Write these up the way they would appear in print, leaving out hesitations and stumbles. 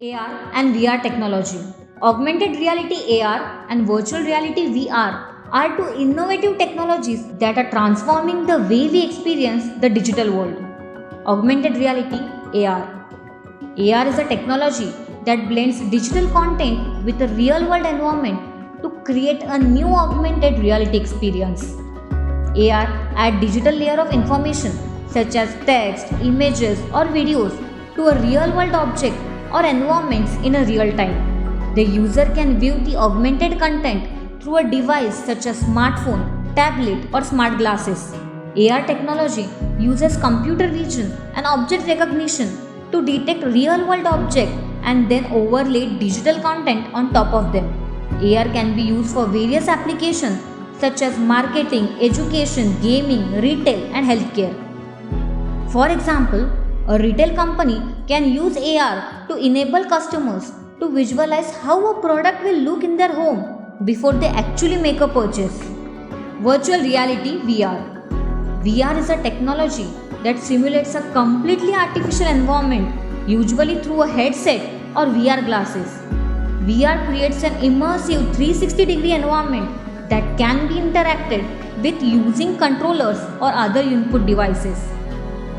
AR and VR technology. Augmented reality AR and virtual reality VR are two innovative technologies that are transforming the way we experience the digital world. Augmented reality AR. AR is a technology that blends digital content with a real world environment to create a new augmented reality experience. AR adds digital layer of information such as text, images or videos to a real world object or environments in a real time. The user can view the augmented content through a device such as smartphone, tablet or smart glasses. AR technology uses computer vision and object recognition to detect real world objects and then overlay digital content on top of them. AR can be used for various applications such as marketing, education, gaming, retail and healthcare. For example, a retail company can use AR to enable customers to visualize how a product will look in their home before they actually make a purchase. Virtual reality VR. VR is a technology that simulates a completely artificial environment, usually through a headset or VR glasses. VR creates an immersive 360-degree environment that can be interacted with using controllers or other input devices.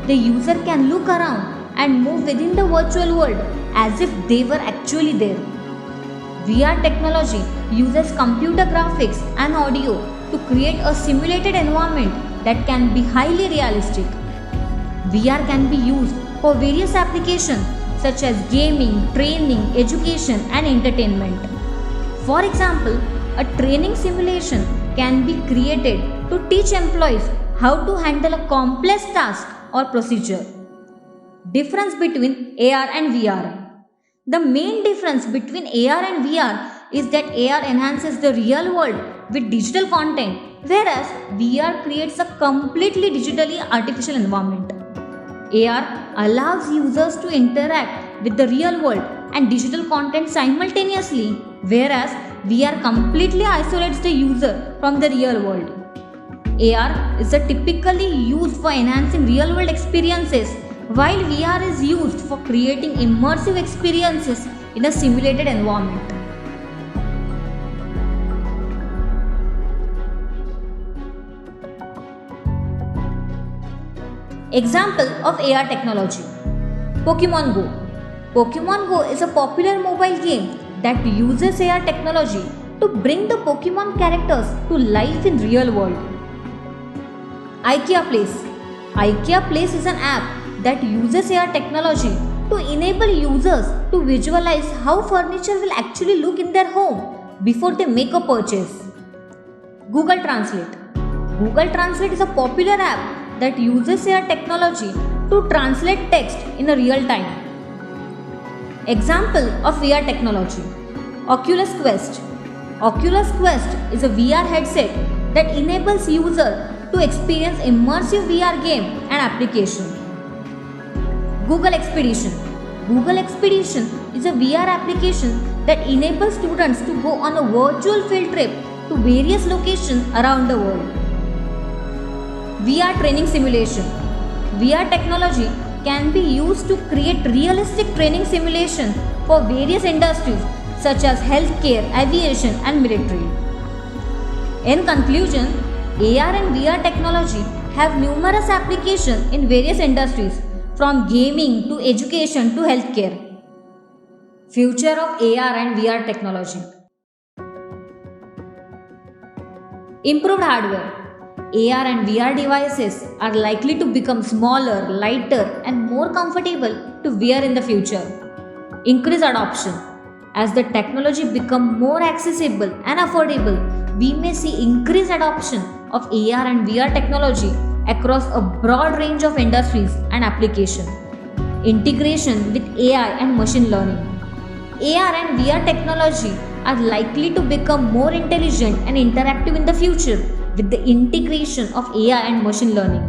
The user can look around and move within the virtual world as if they were actually there. VR technology uses computer graphics and audio to create a simulated environment that can be highly realistic. VR can be used for various applications such as gaming, training, education, and entertainment. For example, a training simulation can be created to teach employees how to handle a complex task or procedure. Difference between AR and VR. The main difference between AR and VR is that AR enhances the real world with digital content, whereas VR creates a completely digitally artificial environment. AR allows users to interact with the real world and digital content simultaneously, whereas VR completely isolates the user from the real world. AR is typically used for enhancing real world experiences, while VR is used for creating immersive experiences in a simulated environment. Example of AR technology. Pokemon Go. Pokemon Go is a popular mobile game that uses AR technology to bring the Pokemon characters to life in real world. IKEA Place. IKEA Place is an app that uses AR technology to enable users to visualize how furniture will actually look in their home before they make a purchase. Google Translate. Google Translate is a popular app that uses AR technology to translate text in a real time. Example of VR technology. Oculus Quest. Oculus Quest is a VR headset that enables users to experience immersive VR game and application. Google Expedition. Google Expedition is a VR application that enables students to go on a virtual field trip to various locations around the world. VR training simulation. VR technology can be used to create realistic training simulation for various industries such as healthcare, aviation and military. In conclusion, AR and VR technology have numerous applications in various industries from gaming to education to healthcare. Future of AR and VR technology. Improved hardware. AR and VR devices are likely to become smaller, lighter and more comfortable to wear in the future. Increased adoption. As the technology becomes more accessible and affordable, we may see increased adoption of AR and VR technology across a broad range of industries and applications. Integration with AI and machine learning. AR and VR technology are likely to become more intelligent and interactive in the future with the integration of AI and machine learning.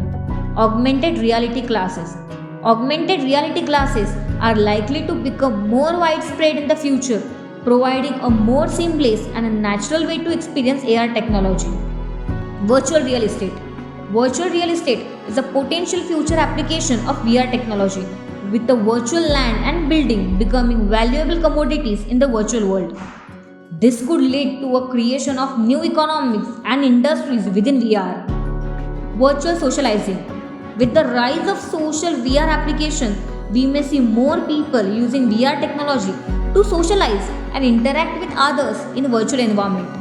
Augmented reality glasses. Augmented reality glasses are likely to become more widespread in the future, providing a more seamless and a natural way to experience AR technology. Virtual real estate. Virtual real estate is a potential future application of VR technology with the virtual land and building becoming valuable commodities in the virtual world. This could lead to a creation of new economics and industries within VR. Virtual socializing. With the rise of social VR applications, we may see more people using VR technology to socialize and interact with others in virtual environment.